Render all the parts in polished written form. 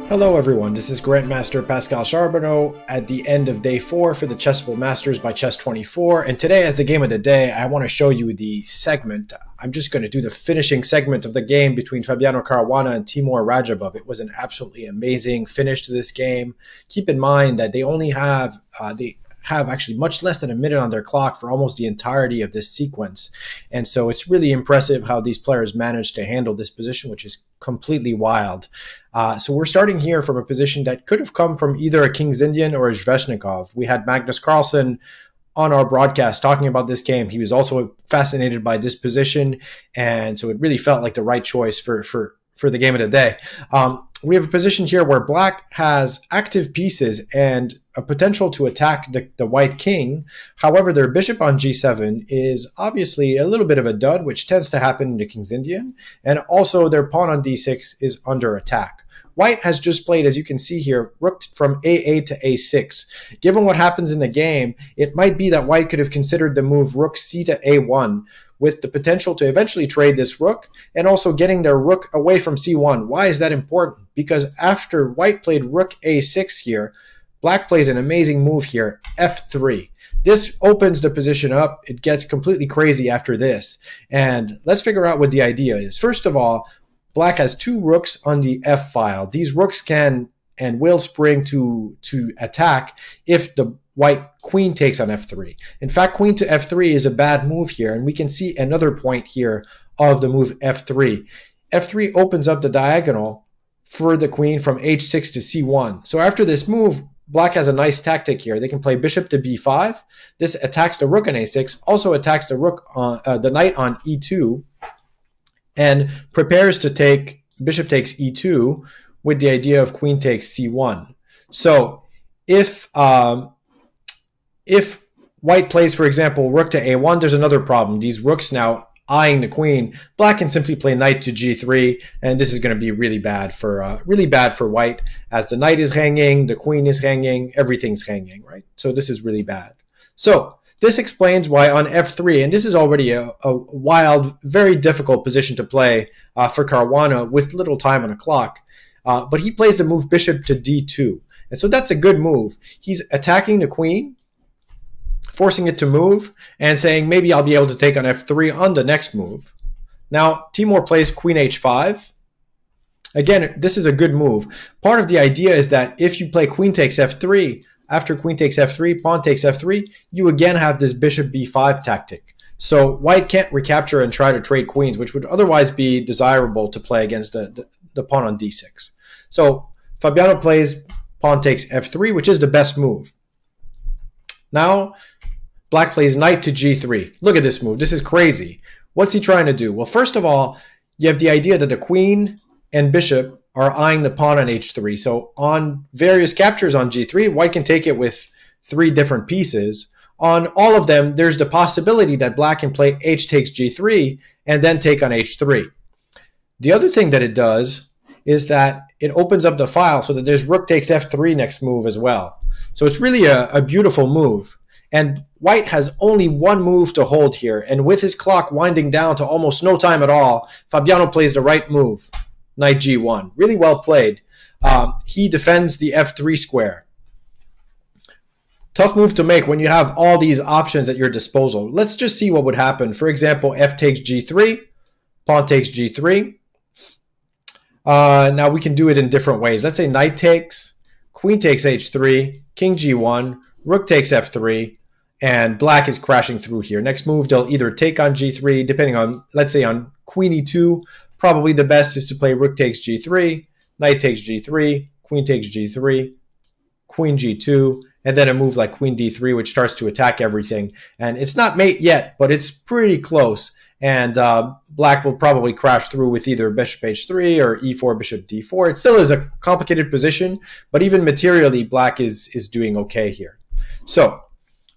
Hello everyone, this is Grandmaster Pascal Charbonneau at the end of day 4 for the Chessable Masters by Chess24, and today as the game of the day, I want to show you the segment. I'm just going to do the finishing segment of the game between Fabiano Caruana and Timur Radjabov. It was an absolutely amazing finish to this game. Keep in mind that they only have actually much less than a minute on their clock for almost the entirety of this sequence. And so it's really impressive how these players managed to handle this position, which is completely wild. So we're starting here from a position that could have come from either a King's Indian or a Sveshnikov. We had Magnus Carlsen on our broadcast talking about this game. He was also fascinated by this position, and so it really felt like the right choice for the game of the day. We have a position here where black has active pieces and a potential to attack the white king. However, their bishop on g7 is obviously a little bit of a dud, which tends to happen in the King's Indian. And also their pawn on d6 is under attack. White has just played, as you can see here, rook from a8 to a6. Given what happens in the game, it might be that white could have considered the move rook c to a1, with the potential to eventually trade this rook and also getting their rook away from c1. Why is that important? Because after white played rook a6 here, black plays an amazing move here, f3. This opens the position up. It gets completely crazy after this. And let's figure out what the idea is. First of all, black has two rooks on the f file. These rooks can and will spring to attack if the white queen takes on f3. In fact, queen to f3 is a bad move here, and we can see another point here of the move f3. f3 opens up the diagonal for the queen from h6 to c1. So after this move, black has a nice tactic here. They can play bishop to b5. This attacks the rook on a6, also attacks the rook on the knight on e2, and prepares to take bishop takes e2 with the idea of queen takes c1. So if white plays, for example, rook to a1, there's another problem. These rooks now eyeing the queen. Black can simply play knight to g3, and this is going to be really bad for white, as the knight is hanging, the queen is hanging, everything's hanging, right? So this is really bad. So this explains why on f3, and this is already a wild, very difficult position to play for Caruana with little time on the clock, but he plays the move bishop to d2. And so that's a good move. He's attacking the queen, forcing it to move, and saying maybe I'll be able to take on f3 on the next move. Now, Timur plays queen h5. Again, this is a good move. Part of the idea is that if you play queen takes f3, after queen takes f3, pawn takes f3, you again have this bishop b5 tactic. So white can't recapture and try to trade queens, which would otherwise be desirable to play against the pawn on d6. So Fabiano plays pawn takes f3, which is the best move. Now, black plays knight to g3. Look at this move. This is crazy. What's he trying to do? Well, first of all, you have the idea that the queen and bishop are eyeing the pawn on h3. So on various captures on g3, white can take it with 3 different pieces. On all of them, there's the possibility that black can play h takes g3 and then take on h3. The other thing that it does is that it opens up the file so that there's rook takes f3 next move as well. So it's really a beautiful move. And white has only one move to hold here. And with his clock winding down to almost no time at all, Fabiano plays the right move, knight g1. Really well played. He defends the f3 square. Tough move to make when you have all these options at your disposal. Let's just see what would happen. For example, f takes g3, pawn takes g3. Now we can do it in different ways. Let's say knight takes, queen takes h3, king g1, rook takes f3, and black is crashing through here. Next move, they'll either take on g3, depending on, let's say on queen e2, probably the best is to play rook takes g3, knight takes g3, queen takes g3, queen g2, and then a move like queen d3, which starts to attack everything. And it's not mate yet, but it's pretty close. And black will probably crash through with either bishop h3 or e4, bishop d4. It still is a complicated position, but even materially, black is doing okay here. So,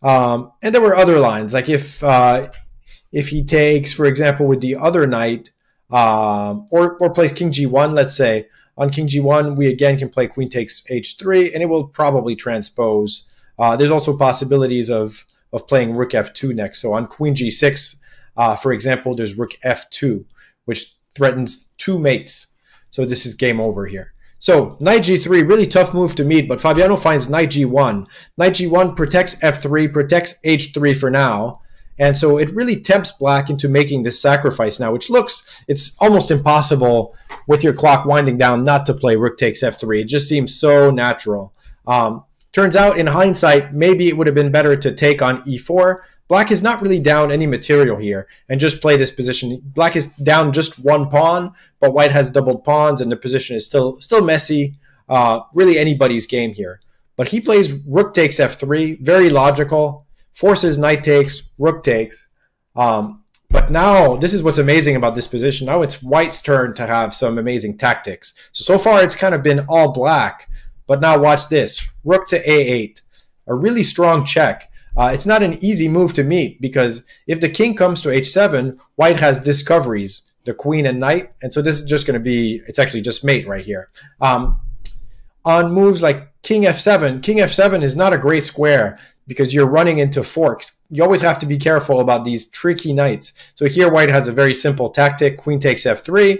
and there were other lines, like if he takes, for example, with the other knight, or plays king g1, let's say, on king g1, we again can play queen takes h3, and it will probably transpose. There's also possibilities of playing rook f2 next. So on queen g6, for example, there's rook f2, which threatens 2 mates. So this is game over here. So knight g3, really tough move to meet, but Fabiano finds knight g1. Knight g1 protects f3, protects h3 for now. And so it really tempts black into making this sacrifice now, which looks, it's almost impossible with your clock winding down not to play rook takes f3. It just seems so natural. Turns out in hindsight, maybe it would have been better to take on e4. Black is not really down any material here and just play this position. Black is down just one pawn, but white has doubled pawns and the position is still messy. Really anybody's game here. But he plays rook takes f3, very logical, forces knight takes, rook takes. But now, this is what's amazing about this position. Now it's white's turn to have some amazing tactics. So far it's kind of been all black. But now watch this. Rook to a8. A really strong check. It's not an easy move to meet because if the king comes to h7, white has discoveries, the queen and knight. And so this is just going to be, it's actually just mate right here. On moves like king f7 is not a great square because you're running into forks. You always have to be careful about these tricky knights. So here white has a very simple tactic. Queen takes f3.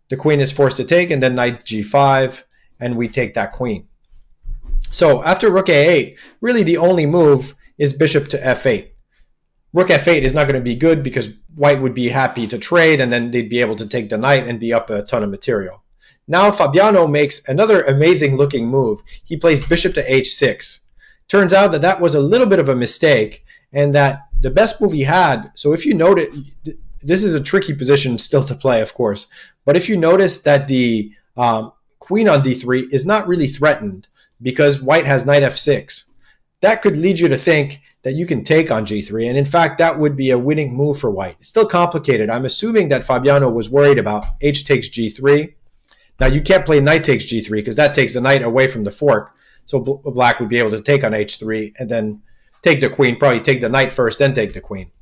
The queen is forced to take, and then knight g5, and we take that queen. So after rook a8, really the only move is bishop to f8. Rook f8 is not going to be good because white would be happy to trade and then they'd be able to take the knight and be up a ton of material. Now Fabiano makes another amazing looking move. He plays bishop to h6. Turns out that that was a little bit of a mistake and that the best move he had, so if you notice, this is a tricky position still to play of course, but if you notice that the queen on d3 is not really threatened, because white has knight f6. That could lead you to think that you can take on g3, and in fact that would be a winning move for white. It's still complicated. I'm assuming that Fabiano was worried about h takes g3. Now you can't play knight takes g3 because that takes the knight away from the fork, so black would be able to take on h3 and then take the queen, probably take the knight first, then take the queen.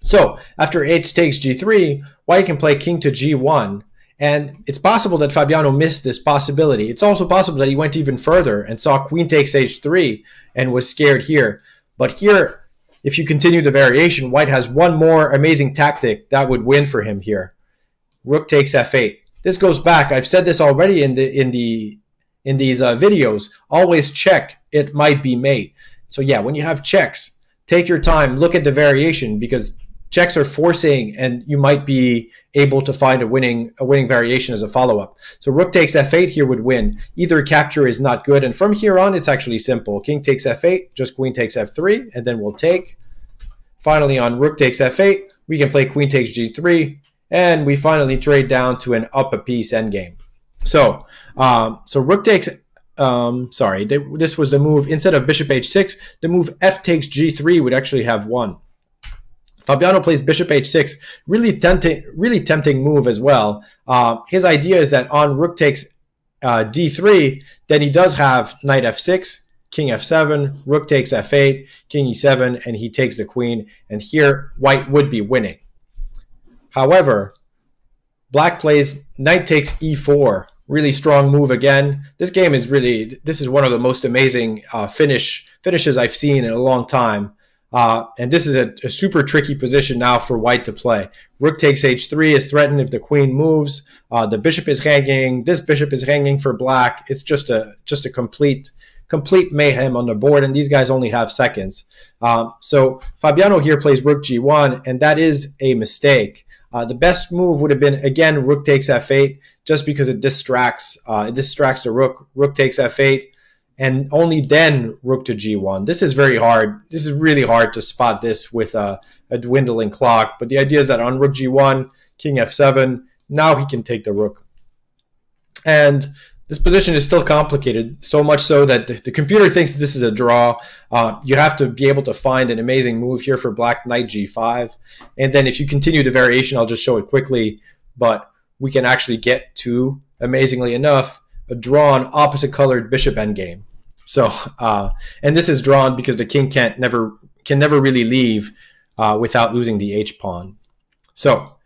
So after h takes g3, white can play king to g1. And it's possible that Fabiano missed this possibility. It's also possible that he went even further and saw queen takes h3 and was scared here. But here, if you continue the variation, white has one more amazing tactic that would win for him here. Rook takes f8. This goes back. I've said this already in these videos. Always check. It might be mate. So yeah, when you have checks, take your time. Look at the variation because checks are forcing, and you might be able to find a winning variation as a follow-up. So rook takes f8 here would win. Either capture is not good, and from here on, it's actually simple. King takes f8, just queen takes f3, and then we'll take. Finally, on rook takes f8, we can play queen takes g3, and we finally trade down to an up a piece endgame. So, rook takes. This was the move. Instead of bishop h6, the move f takes g3 would actually have won. Fabiano plays bishop h6, really tempting move as well. His idea is that on rook takes d3, then he does have knight f6, king f7, rook takes f8, king e7, and he takes the queen. And here, white would be winning. However, black plays knight takes e4, really strong move again. This game is this is one of the most amazing finishes I've seen in a long time. And this is a super tricky position now for white to play. Rook takes h3 is threatened if the queen moves. The bishop is hanging. This bishop is hanging for black. It's just a complete mayhem on the board, and these guys only have seconds. So Fabiano here plays rook g1, and that is a mistake. The best move would have been, again, rook takes f8, just because it distracts the rook. Rook takes f8. And only then rook to g1. This is very hard. This is really hard to spot this with a dwindling clock. But the idea is that on rook g1, king f7, now he can take the rook. And this position is still complicated, so much so that the computer thinks this is a draw. You have to be able to find an amazing move here for black, knight g5. And then if you continue the variation, I'll just show it quickly. But we can actually get to, amazingly enough, a drawn opposite colored bishop endgame. So, and this is drawn because the king can never really leave without losing the h pawn. So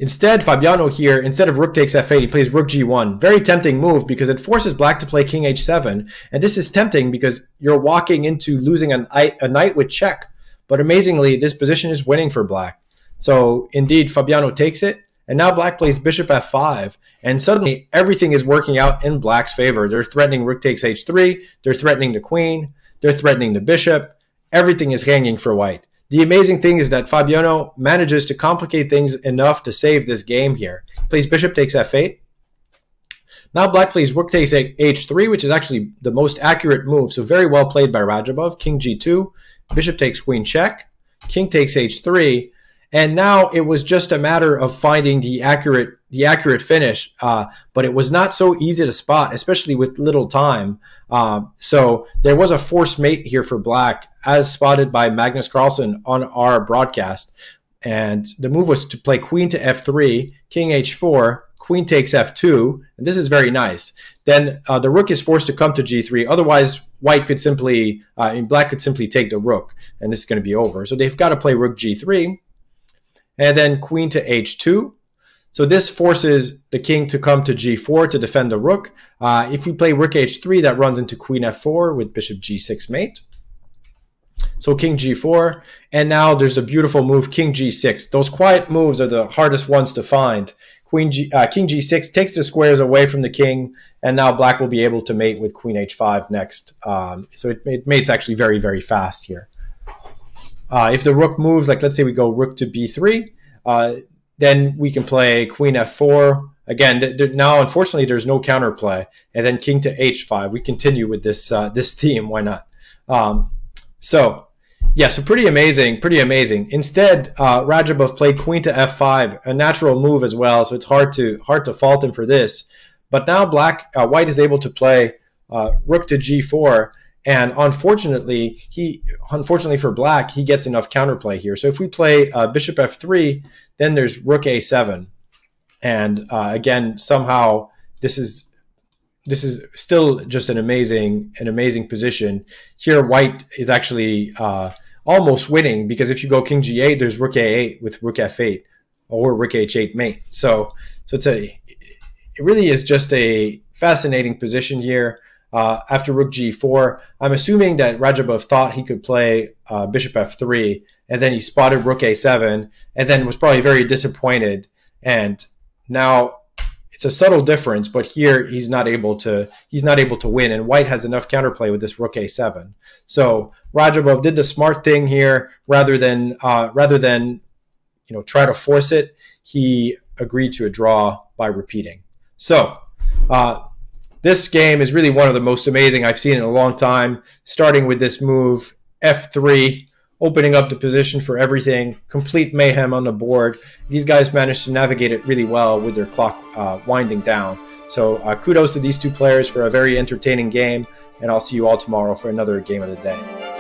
instead, Fabiano here, instead of rook takes f8, he plays rook g1. Very tempting move because it forces black to play king h7. And this is tempting because you're walking into losing a knight with check. But amazingly, this position is winning for black. So indeed, Fabiano takes it. And now black plays bishop f5, and suddenly everything is working out in black's favor. They're threatening rook takes h3, they're threatening the queen, they're threatening the bishop. Everything is hanging for white. The amazing thing is that Fabiano manages to complicate things enough to save this game here. He plays bishop takes f8. Now black plays rook takes h3, which is actually the most accurate move. So very well played by Radjabov. King g2, bishop takes queen check, king takes h3. And now it was just a matter of finding the accurate finish, but it was not so easy to spot, especially with little time. So there was a forced mate here for black, as spotted by Magnus Carlsen on our broadcast. And the move was to play queen to f3, king h4, queen takes f2, and this is very nice. Then the rook is forced to come to g3. Otherwise, white could simply, black could simply take the rook, and this is going to be over. So they've got to play rook g3. And then queen to h2. So this forces the king to come to g4 to defend the rook. If we play rook h3, that runs into queen f4 with bishop g6 mate. So king g4. And now there's the beautiful move king g6. Those quiet moves are the hardest ones to find. King g6 takes the squares away from the king. And now black will be able to mate with queen h5 next. So it mates actually very, very fast here. If the rook moves, like let's say we go rook to b3, then we can play queen f4. Again, now unfortunately there's no counterplay. And then king to h5. We continue with this this theme. Why not? So pretty amazing, pretty amazing. Instead, Radjabov played queen to f5, a natural move as well. So it's hard to fault him for this. But now white is able to play rook to g4. And unfortunately for black, he gets enough counterplay here. So if we play bishop f3, then there's rook a7. And again, somehow this is still just an amazing position. Here, white is actually almost winning, because if you go king g8, there's rook a8 with rook f8 or rook h8 mate. So it really is just a fascinating position here. After rook g4, I'm assuming that Radjabov thought he could play bishop f3, and then he spotted rook a7, and then was probably very disappointed. And now it's a subtle difference, but here he's not able to win, and white has enough counterplay with this rook a7. So Radjabov did the smart thing here, rather than try to force it. He agreed to a draw by repeating. So this game is really one of the most amazing I've seen in a long time, starting with this move, f3, opening up the position for everything, complete mayhem on the board. These guys managed to navigate it really well with their clock winding down. So kudos to these two players for a very entertaining game, and I'll see you all tomorrow for another game of the day.